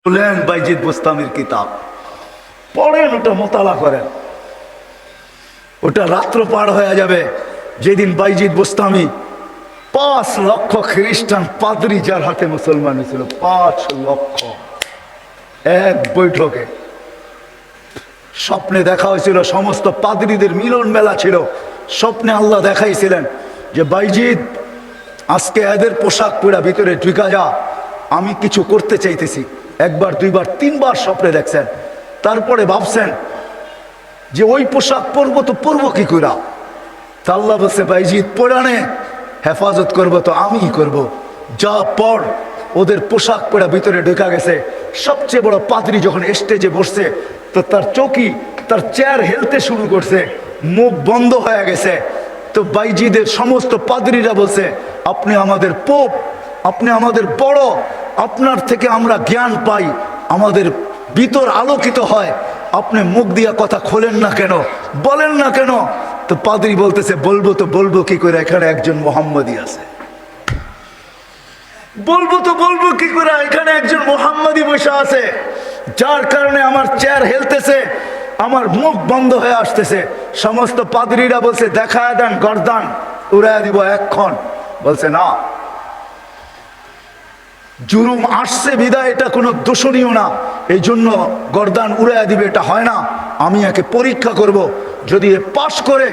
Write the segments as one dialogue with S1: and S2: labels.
S1: বলেন বাইজিদ বোস্তামির কিতাব পড়েন, ওটা মোতালা করেন, ওটা রাত্র পার হয়ে যাবে যেদিন বাইজিদ বোস্তামি 5 লক্ষ খ্রিস্টান পাদ্রী যার হাতে মুসলমান হয়েছিল, 5 লক্ষ এক বৈঠকে। স্বপ্নে দেখা হয়েছিল, সমস্ত পাদ্রীদের মিলন মেলা ছিল। স্বপ্নে আল্লাহ দেখাইছিলেন যে বাইজিদ আজকে এদের পোশাক পরা ভিতরে ঢুকা যা, আমি কিছু করতে চাইতেছি। একবার, দুইবার, তিনবার স্বপ্নে দেখছেন। তারপরে ভাবছেন যে ওই পোশাক পরবো তো পরবো কি করে। তা আল্লাহ বলছে বাইজিদ পরানে হেফাজত করবো তো আমিই করব। যা পর। ওদের পোশাক পরা ভিতরে ঢুকা গেছে। সবচেয়ে বড় পাদ্রী যখন স্টেজে বসছে তো তার চৌকি, তার চেয়ার হেলতে শুরু করছে, মুখ বন্ধ হয়ে গেছে। তো বাইজিদের সমস্ত পাদ্রীরা বলছে আপনি আমাদের পোপ, আপনি আমাদের বড়, আপনার থেকে আমরা জ্ঞান পাই, আমাদের ভিতর আলোকিত হয়, আপনি মুখ দিয়া কথা খোলেন না কেন, বলেন না কেন। তো পাদ্রী বলতেছে বলবো তো বলবো কি করে, এখানে একজন মোহাম্মদী আছে। বলবো তো বলবো কি করে, এখানে একজন মোহাম্মদী বসে আছে, যার কারণে আমার চেয়ার হেলতেছে, আমার মুখ বন্ধ হয়ে আসতেছে। সমস্ত পাদ্রীরা বলছে দেখা দেন, গর্দান উড়াইয়া দিব এক্ষণ। বলছে না, জুলুম আসছে বিদায় এটা কোনো দোষণীয় না, এই জন্য গর্দান উড়াইয়া দিবে এটা হয় না। আমি একে পরীক্ষা করব, যদি এ পাশ করে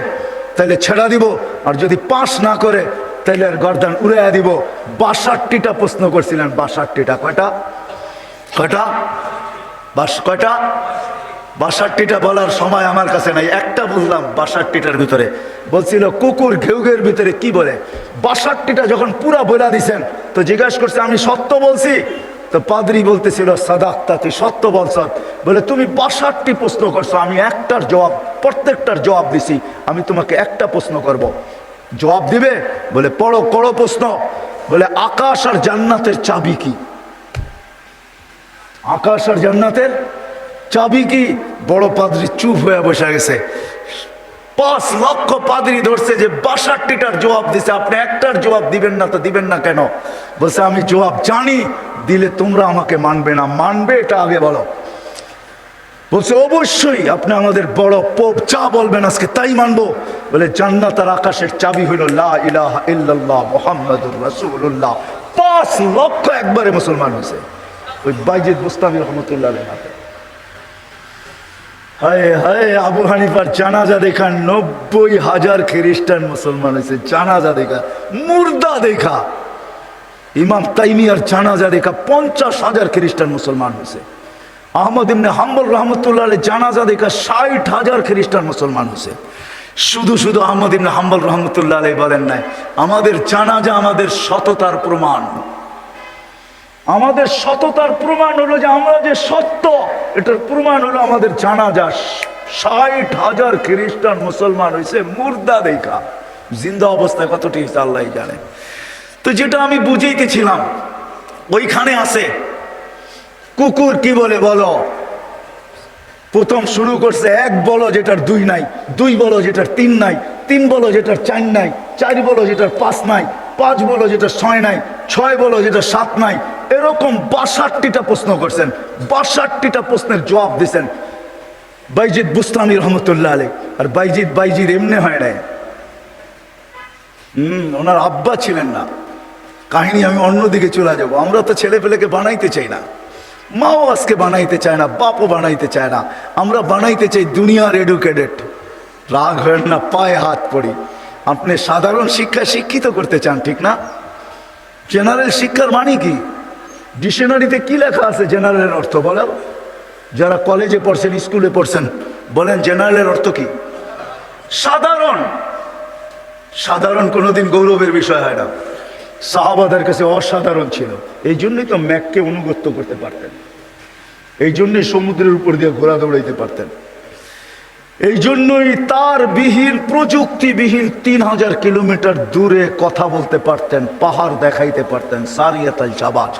S1: তাহলে ছেড়া দিব, আর যদি পাশ না করে তাহলে আর গর্দান উড়াইয়া দিব। 62টা প্রশ্ন করছিলেন। 62টা কয়টা? কয়টা? কয়টা? 62টা বলার সময় আমার কাছে নাই, একটা বললাম 62টার ভিতরে। বলছিল কুকুর ঘেউ ঘেউর ভিতরে কি বলে। 62টা যখন পুরা বইলা দিছেন তো জিজ্ঞাসা করছে আমি সত্য বলছি? তো পাদ্রী বলতেছিল সাদাক্তা, তুই সত্য বলছ। বলে তুমি 62টি প্রশ্ন করছো, আমি একটার জবাব, প্রত্যেকটার জবাব দিছি, আমি তোমাকে একটা প্রশ্ন করব, জবাব দিবে? বলে পড়ো, করো প্রশ্ন। বলে আকাশ আর জান্নাতের চাবি কি? আকাশ আর জান্নাতের চাবি কি? বড় পাদ্রী চুপ হয়ে বসে গেছে। 5 লক্ষ পাদ্রী ধরছে যে 62টার জবাব দিছে, আপনি একটার জবাব দিবেন না, তো দিবেন না কেন? বলছে আমি জবাব জানি, দিলে তোমরা আমাকে মানবে না, মানবে এটা আগে বলো। বলছে অবশ্যই, আপনি আমাদের বড় পোপ, যা বলবেন আজকে তাই মানবো। বলে জান্নাত আর আকাশের চাবি হইল লা ইলাহা ইল্লাল্লাহ মুহাম্মাদুর রাসূলুল্লাহ। 5 লক্ষ একবারে মুসলমান হয়েছে ওই বাইজিদ বোস্তামি রহমতুল্লাহ আলাইহি হাতে। হায় হায়, আবু হানিফার জানাজা দেখা 90,000 খ্রিস্টান মুসলমান হয়েছে। জানাজা দেখা, মুর্দা দেখা। ইমাম তাইমিয়ার জানাজা দেখা 50,000 খ্রিস্টান মুসলমান হয়েছে। আহমদ ইবনে হাম্বল রহমতুল্লাহ আলাইহি জানাজা দেখা 60,000 খ্রিস্টান মুসলমান হয়েছে। শুধু শুধু আহমদ ইবনে হাম্বল রহমতুল্লাহ আলাইহি বলেন নাই আমাদের জানাজা আমাদের সততার প্রমাণ। আমাদের সততার প্রমাণ হলো যে আমরা যে সত্য, এটার প্রমাণ হলো আমাদের জানাজা। 60,000 খ্রিস্টান মুসলমান হয়েছে মুর্দা দেখা। জিন্দা অবস্থায় কতটি হয়েছে আল্লাহ জানে। তো যেটা আমি বুঝাইতেছিলাম ওইখানে আছে কুকুর কি বলে বলো। প্রথম শুরু করছে 1 বলো যেটার 2 নাই, 2 বলো যেটার 3 নাই, 3 বলো যেটার 4 নাই, 4 বলো যেটার 5 নাই, 5 বলো যেটার 6 নাই, 6 বলো যেটার 7 নাই। এরকম 62টা প্রশ্ন করছেন। 62টা প্রশ্নের জবাব দিচ্ছেন বাইজিদ বুস্তামি রহমতুল্লাহ আলাইহি। আর বাইজিদ এমনি হয় নাই, ওনার আব্বা ছিলেন না। কাহিনী আমি অন্যদিকে চলে যাব। আমরা তো ছেলে পেলেকে বানাইতে চাই না, মাও আজকে বানাইতে চায় না, বাপও বানাইতে চায় না। আমরা বানাইতে চাই দুনিয়ার এডুকেটেড। রাগ হয় না, পায়ে হাত পড়ি। আপনি সাধারণ শিক্ষা শিক্ষিত করতে চান, ঠিক না? জেনারেল শিক্ষার মানে কি? ডিকশনারিতে কি লেখা আছে জেনারেলের অর্থ বলেন? যারা কলেজে পড়ছেন, স্কুলে পড়ছেন, বলেন জেনারেলের অর্থ কি? সাধারণ। সাধারণ কোনোদিন গৌরবের বিষয় হয় না। সাহাবাদের কাছে অসাধারণ ছিল, এই জন্যই তো ম্যাককে অনুগত্য করতে পারতেন, এই জন্যই সমুদ্রের উপর দিয়ে ঘোড়া দৌড়াইতে পারতেন, এই জন্যই তার বিহীন, প্রযুক্তিবিহীন 3000 কিলোমিটার দূরে কথা বলতে পারতেন, পাহাড় দেখাইতে পারতেন। সারিয়াতাল জাবাল,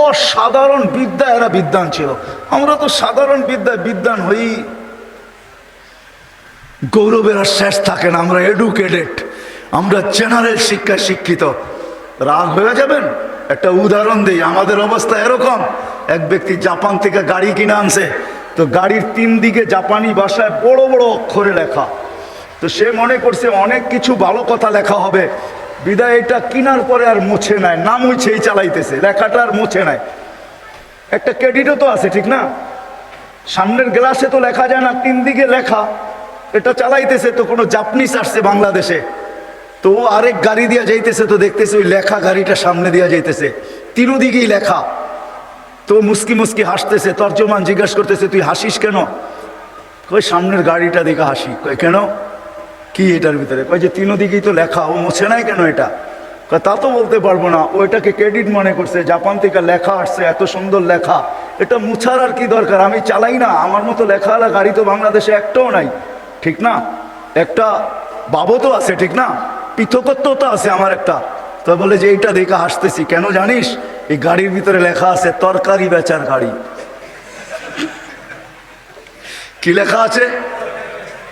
S1: অসাধারণ বিদ্যা এরা বিদ্বান ছিল। আমরা তো সাধারণ বিদ্যায় বিদ্বান হই, গৌরবের আর শেষ থাকে না। আমরা এডুকেটেড, আমরা জেনারেল শিক্ষায় শিক্ষিত। রাগ হয়ে যাবেন? একটা উদাহরণ দিই, আমাদের অবস্থা এরকম। এক ব্যক্তি জাপান থেকে গাড়ি কিনে আনছে, তো গাড়ির 3 দিকে জাপানি ভাষায় বড় বড় অক্ষরে লেখা। তো সে মনে করছে অনেক কিছু ভালো কথা লেখা হবে, বিদায় এটা কেনার পরে আর মুছে নাই, না মুছেই চালাইতেছে, লেখাটা আর মুছে নাই। একটা ক্রেডিটও তো আছে, ঠিক না? সামনের গ্লাসে তো লেখা যায় না, 3 দিকে লেখা, এটা চালাইতেছে। তো কোনো জাপানিজ আসছে বাংলাদেশে, তো ও আরেক গাড়ি দিয়া যাইতেছে, তো দেখতেছে ওই লেখা গাড়িটা সামনে দিয়া যাইতেছে, 3 দিকেই লেখা। তো মুস্কি মুস্কি হাসতেছে। তর্জমান জিজ্ঞাসা করতেছে, তুই হাসিস কেন? কই সামনের গাড়িটা দেখে হাসি। কই কেন, কি এটার ভিতরে? কই যে 3 দিকেই তো লেখা, ও মুছে নাই কেন এটা? কই তা তো বলতে পারবো না, ও এটাকে ক্রেডিট মনে করছে, জাপান থেকে লেখা আসছে, এত সুন্দর লেখা, এটা মুছার আর কি দরকার? আমি চালাই না, আমার মতো লেখাওয়ালা গাড়ি তো বাংলাদেশে একটাও নাই, ঠিক না? একটা বাবতও আছে, ঠিক না? পৃথকত্ব তো আছে আমার একটা। তো বলে যে এইটা দেখে হাসতেছি কেন জানিস? এই গাড়ির ভিতরে লেখা আছে তরকারি বেচার গাড়ি। কি লেখা আছে?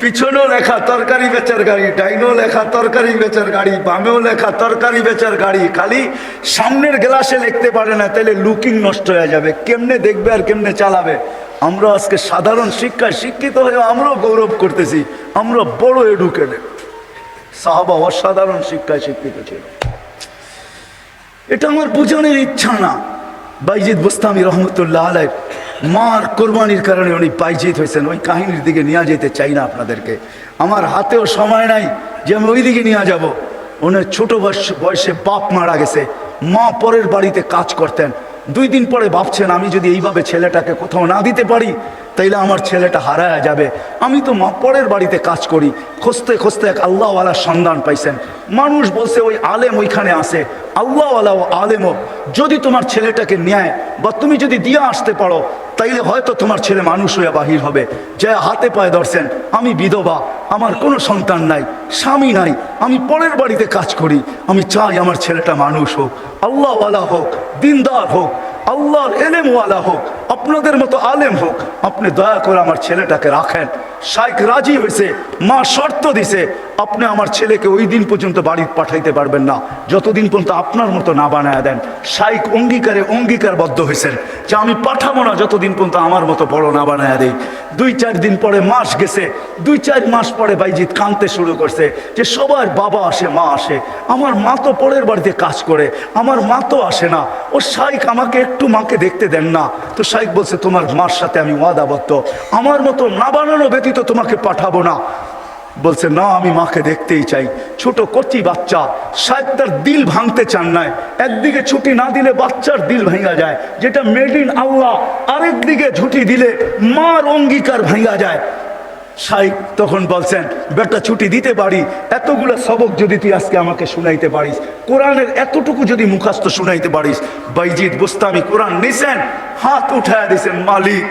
S1: পিছনেও লেখা তরকারি বেচার গাড়ি, ডাইনেও লেখা তরকারি বেচার গাড়ি, বামেও লেখা তরকারি বেচার গাড়ি। খালি সামনের গ্লাসে লিখতে পারে না, তাহলে লুকিং নষ্ট হয়ে যাবে, কেমনে দেখবে আর কেমনে চালাবে। আমরা আজকে সাধারণ শিক্ষায় শিক্ষিত হয়ে আমরাও গৌরব করতেছি, আমরা বড় এডুকেটেড। সাহাবা অসাধারণ শিক্ষায় শিক্ষিত ছিল। এটা আমার বোঝানোর ইচ্ছা না। বাইজিদ বুস্তামি রহমতুল্লাহ আলাইহ মার কোরবানির কারণে উনি বাইজিদ হয়েছেন, ওই কাহিনীর দিকে নিয়ে যেতে চাই না আপনাদেরকে, আমার হাতেও সময় নাই যে আমি ওই দিকে নিয়ে যাব। ওনার ছোট বয়সে বাপ মারা গেছে, মা পরের বাড়িতে কাজ করতেন। 2 দিন পরে ভাবছেন, আমি যদি এইভাবে ছেলেটাকে কোথাও না দিতে পারি তাইলে আমার ছেলেটা হারায়া যাবে। আমি তো মা পরের বাড়িতে কাজ করি। খুঁজতে খুঁজতে এক আল্লাহওয়ালার সন্ধান পাইছেন। মানুষ বলছে ওই আলেম ওইখানে আছে, আল্লাহওয়ালা ও আলেমও যদি তোমার ছেলেটাকে নেয় বা তুমি যদি দিয়ে আসতে পারো, তাইলে হয়তো তোমার ছেলে মানুষ হয়ে বাহির হবে। যে হাতে পায়ে ধরছেন, আমি বিধবা, আমার কোনো সন্তান নাই, স্বামী নাই, আমি পরের বাড়িতে কাজ করি, আমি চাই আমার ছেলেটা মানুষ হোক, আল্লাহওয়ালা হোক, দিনদার হোক, আল্লাহর এলেমওয়ালা হোক, আপনাদের মতো আলেম হোক, আপনি দয়া করে আমার ছেলেটাকে রাখেন। শাইখ রাজি হয়েছে, মা শর্ত দিছে, আপনি আমার ছেলেকে ওই দিন পর্যন্ত বাড়ি পাঠাইতে পারবেন না যতদিন পর্যন্ত আপনার মতো না বানায় দেন। শাইখ অঙ্গীকারবদ্ধ হয়েছেন যে আমি পাঠাবো না যতদিন পর্যন্ত আমার মতো বড় না বানায় দেই। 2-4 দিন পরে মাস গেছে, 2-4 মাস পরে বাইজিদ কাঁদতে শুরু করছে যে সবার বাবা আসে, মা আসে, আমার মা তো পরের বাড়িতে কাজ করে, আমার মা তো আসে না। ও শাইখ আমাকে একটু মাকে দেখতে দেন না। তো শাইখ বলছে, তোমার মার সাথে আমি ওয়াদাবদ্ধ, আমার মতো না বানানো ব্যতীত তোমাকে পাঠাবো না। বলছে না, আমি মাকে দেখতেই চাই। ছোট কচি বাচ্চা, শাইখ তার দিল ভাঙতে চান নাই। একদিকে ছুটি না দিলে বাচ্চার দিল ভাঙা যায়, যেটা মেড ইন আল্লাহ, আরেকদিকে ছুটি দিলে মার অঙ্গীকার ভাঙা যায়। শাইখ তখন বলছেন, বেটা ছুটি দিতে পারি, এতগুলো সবক যদি তুই আজকে আমাকে শুনাইতে পারিস, কোরআনের এতটুকু যদি মুখস্থ শুনাইতে পারিস। বাইজিদ বুস্তামি কোরআন নিছেন, হাত উঠায় দিয়েছেন, মালিক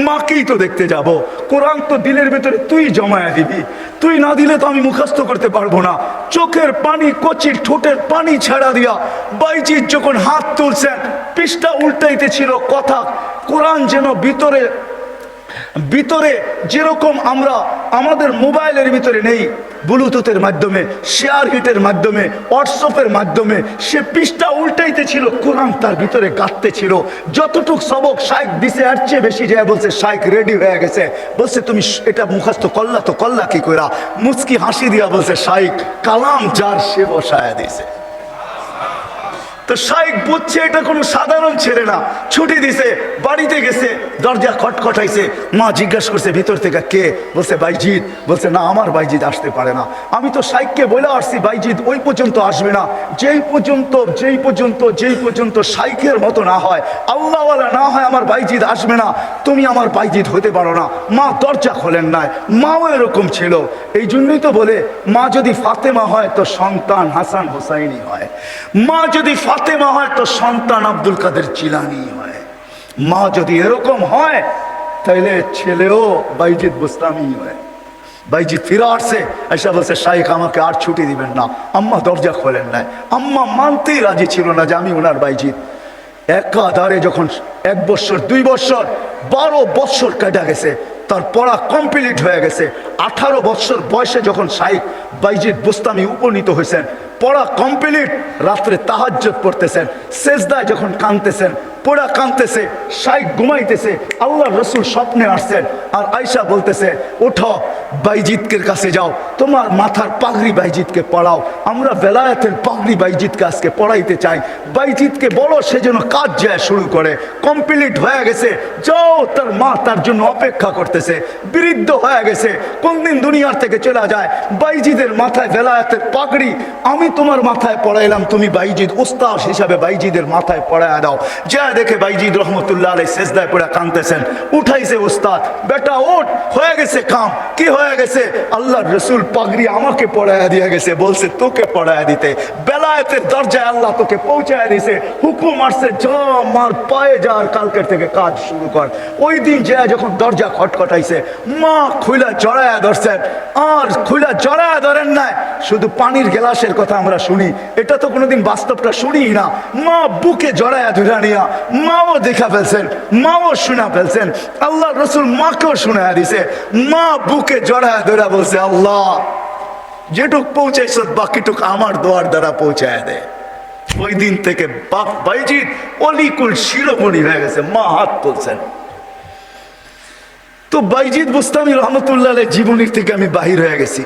S1: মাকেই তো দেখতে যাব, কোরআন তো দিলের ভেতরে তুই জমায়া দিবি, তুই না দিলে তো আমি মুখস্থ করতে পারবো না। চোখের পানি, কচির ঠোঁটের পানি ছাড়া দিয়া বাইজিদ যখন হাত তুলছেন, পৃষ্ঠা উল্টাইতে ছিল কথা, কোরআন যেন ভিতরে যেরকম আমরা আমাদের মোবাইলের ভিতরে নেই, ব্লুটুথের মাধ্যমে, শেয়ার হিটের মাধ্যমে, হোয়াটসঅ্যাপের মাধ্যমে সে পৃষ্ঠা উল্টাইতে ছিল, কোরআন তার ভিতরে গাঁথতে ছিল। যতটুক সবক শাইখ দিছে এর চেয়ে বেশি যায় বলছে শাইখ রেডি হয়ে গেছে। বলছে তুমি এটা মুখস্থ করলা, তো করলা কি কইরা? মুচকি হাসি দিয়া বলছে, শাইখ কালাম যার সে বসায় দিছে। তো শাইখ বুঝছে এটা কোনো সাধারণ ছেলে না। ছুটি দিছে, বাড়িতে গেছে, দরজা খটখটাইছে, মা জিজ্ঞাসা করছে ভিতর থেকে কে? বলছে বাইজিদ। বলছে না, আমার বাইজিদ আসতে পারে না, আমি তো শাইখকে বলে আসছি বাইজিদ ওই পর্যন্ত আসবে না, যেই পর্যন্ত শাইখের মতো না হয়, আল্লাহওয়ালা না হয়, আমার বাইজিদ আসবে না, তুমি আমার বাইজিদ হতে পারো না। মা দরজা খোলেন নাই, মাও এরকম ছিল। এই জন্যই তো বলে, মা যদি ফাতেমা হয় তো সন্তান হাসান হোসাইনি হয়, মা যদি ফাতেমা হয় তো সন্তান আব্দুল কাদের জিলানী হয়, মা যদি এরকম হয় তাইলে ছেলেও বাইজিদ বুস্তামি হয়। বাইজিদ ফিরে আসছে, এসে বলছে শাইখ আমাকে আর ছুটি দিবেন না। আম্মা দরজা খোলেন নাই, আম্মা মানতেই রাজি ছিল না যে আমি ওনার বাইজিদ। একাধারে যখন 1 বছর, 2 বছর, 12 বছর কাটা গেছে, তার পড়া কমপ্লিট হয়ে গেছে। 18 বছর বয়সে যখন শাইখ বাইজিদ বুস্তামি উপনীত হয়েছেন, পড়া কমপ্লিট, রাত্রে তাহাজ্জুদ পড়তেছেন, সেজদায় যখন কাঁদতেছেন, পড়া কাঁদতেছে, শাইখ ঘুমাইতেছে, আল্লাহ রসুল স্বপ্নে আসছেন আর আয়সা বলতেছে, ওঠো বাইজিদকের কাছে যাও, তোমার মাথার পাগড়ি বাইজিদকে পড়াও, আমরা বেলায়েতের পাগড়ি বাইজিদকে আজকে পড়াইতে চাই, বাইজিদকে বলো সে যেন কাজ যায় শুরু করে। কমপ্লিট হয়ে গেছে, যাও, তার মা তার জন্য অপেক্ষা করতেছে, বৃদ্ধ হয়ে গেছে, কোন দিন দুনিয়ার থেকে চলে যায়, বাইজিদের মাথায় বেলায়েতের পাগড়ি আমি তোমার মাথায় পড়াইলাম, তুমি বাইজিদ উস্তাদ হিসাবে বাইজিদের মাথায় পড়ায় দাও। যা দেখে বাইজিদ রহমতুল্লাহ আলাইহি সেজদায় পড়ে কাঁদতেছেন, উঠাইছে উস্তাদ, বেটা ওঠ, হয়ে গেছে কাম। কি হয়ে গেছে? আল্লাহর রসুল পাগড়ি আমাকে পড়ায় দিয়ে গেছে, বলছে তোকে পড়ায় দিতে, বেলায়েতের দরজায় আল্লাহ তোকে পৌঁছায় দিছে, হুকুম আসছে যা মার পায়ে যা, আর কালকের থেকে কাজ শুরু কর। ওই দিন যা যখন দরজা খটখটাইছে, মা খুইলা জড়ায়া ধরছেন, আর খুইলা জড়ায়া ধরেন নাই, শুধু পানির গ্লাসের কথা আমরা শুনি, এটা তো কোনোদিন বাস্তবটা শুনি না। মা বুকে জড়ায়া ধরে নিয়া মাও দেখা ফেলছেন, মাও শোনা ফেলছেন, আল্লাহ রসুল মাকেও শোনা দিছে, মা বুকে জড়ায়া ধরে বলছে, আল্লাহ যেটুক পৌঁছাইছ বাকিটুক আমার দোয়ার দ্বারা পৌঁছায় দে। ওই দিন থেকে বাপ বাইজিদ অলিকুল শিরোমণি হয়ে গেছে, মা হাত তুলছেন। তো বাইজিদ বুস্তামি রহমতুল্লাহ জীবনীর থেকে আমি বাহির হয়ে গেছি,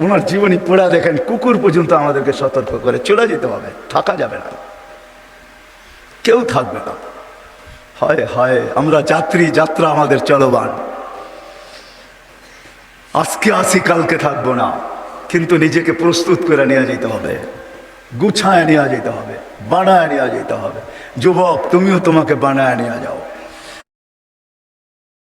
S1: ওনার জীবনী পড়া দেখেন, কুকুর পর্যন্ত আমাদেরকে সতর্ক করে চলে যেতে হবে, থাকা যাবে না, কেউ থাকবে না। হয় হয় আমরা যাত্রী, যাত্রা আমাদের চলমান, আজকে আসি কালকে থাকবো না, কিন্তু নিজেকে প্রস্তুত করে নিয়ে যেতে হবে, গুছায় নিয়ে যেতে হবে, বানায় নিয়ে যেতে হবে। যুবক তুমিও তোমাকে বানায় নিয়ে যাও।